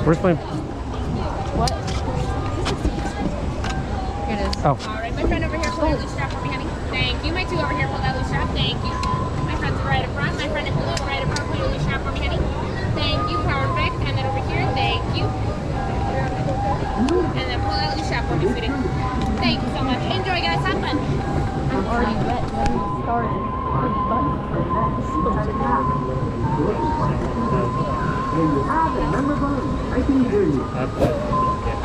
Where's my... What? Here it is. Oh. Alright, my friend over here, pull that loose strap for me, honey. Thank you. My two over here, pull that loose strap. Thank you. My friends are right up front. My friend in blue, right up front, pull your loose strap for me, honey. Thank you. Perfect. And then over here, thank you. And then pull that loose strap for me, sweetie. Thank you so much. Enjoy, guys. Have fun. I'm already wet. Let me start.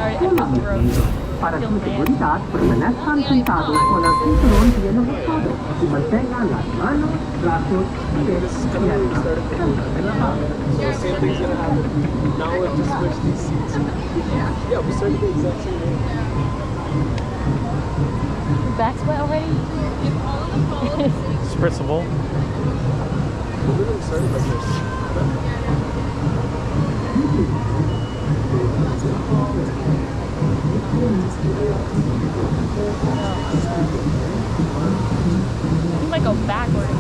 Alright, I feel gross. Para su seguridad, permanezcan sentados con el cinturón bien ajustado y mantengan las manos, brazos, pies y piernas relajados. So same thing's gonna happen. Now we have to switch these seats. Yeah, we started the exact same way. Your back's wet already? Spritzable. We literally started like this. You might go backwards.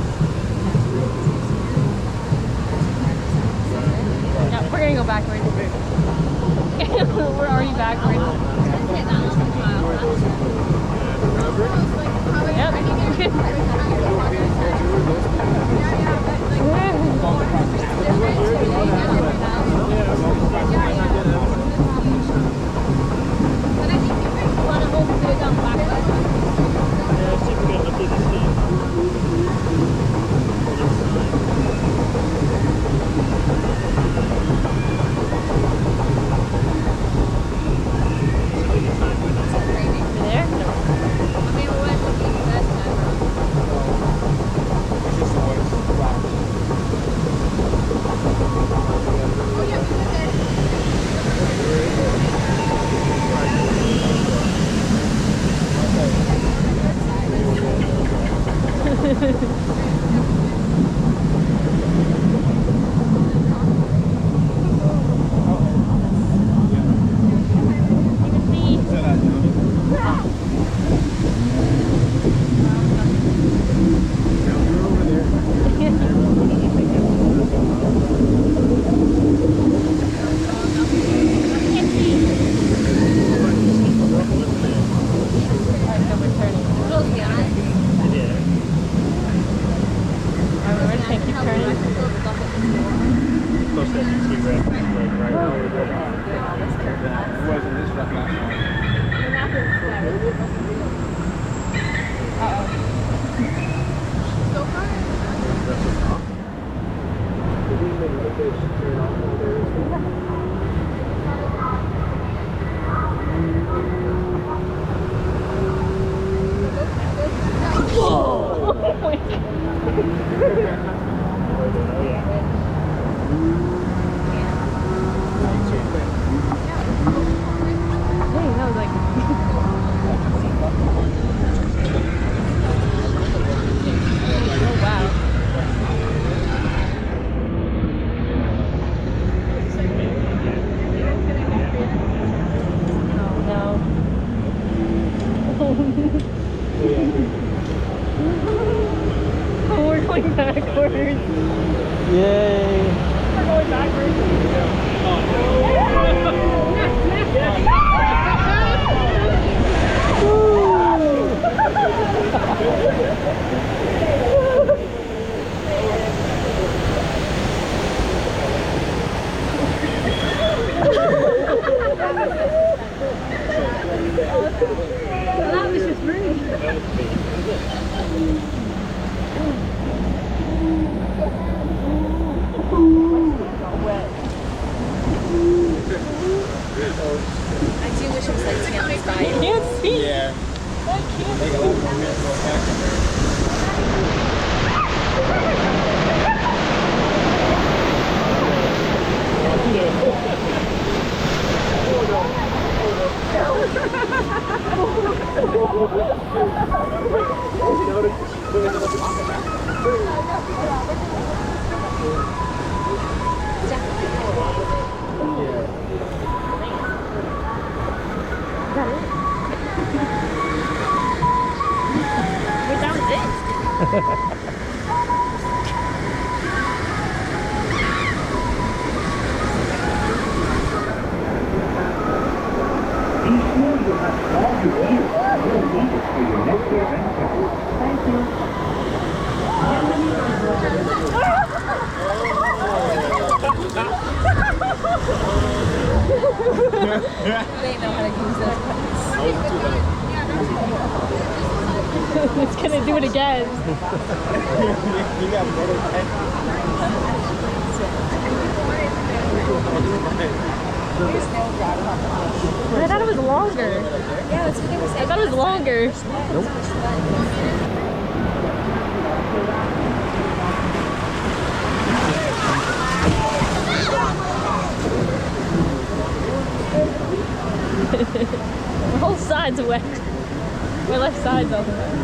Yeah, we're gonna go backwards. We're already backwards. all you need. You'll need it for your next adventure. Thank you. They know how to use this. It's gonna do it again. You got better tech. I thought it was longer. Yeah, that's what they were saying. I thought it was longer. The whole side's wet. My left side's all wet.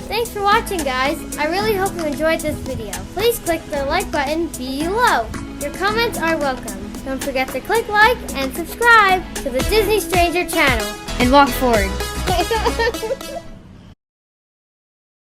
Thanks for watching, guys. I really hope you enjoyed this video. Please click the like button below. Your comments are welcome. Don't forget to click like and subscribe to the Disney Stranger channel. And walk forward.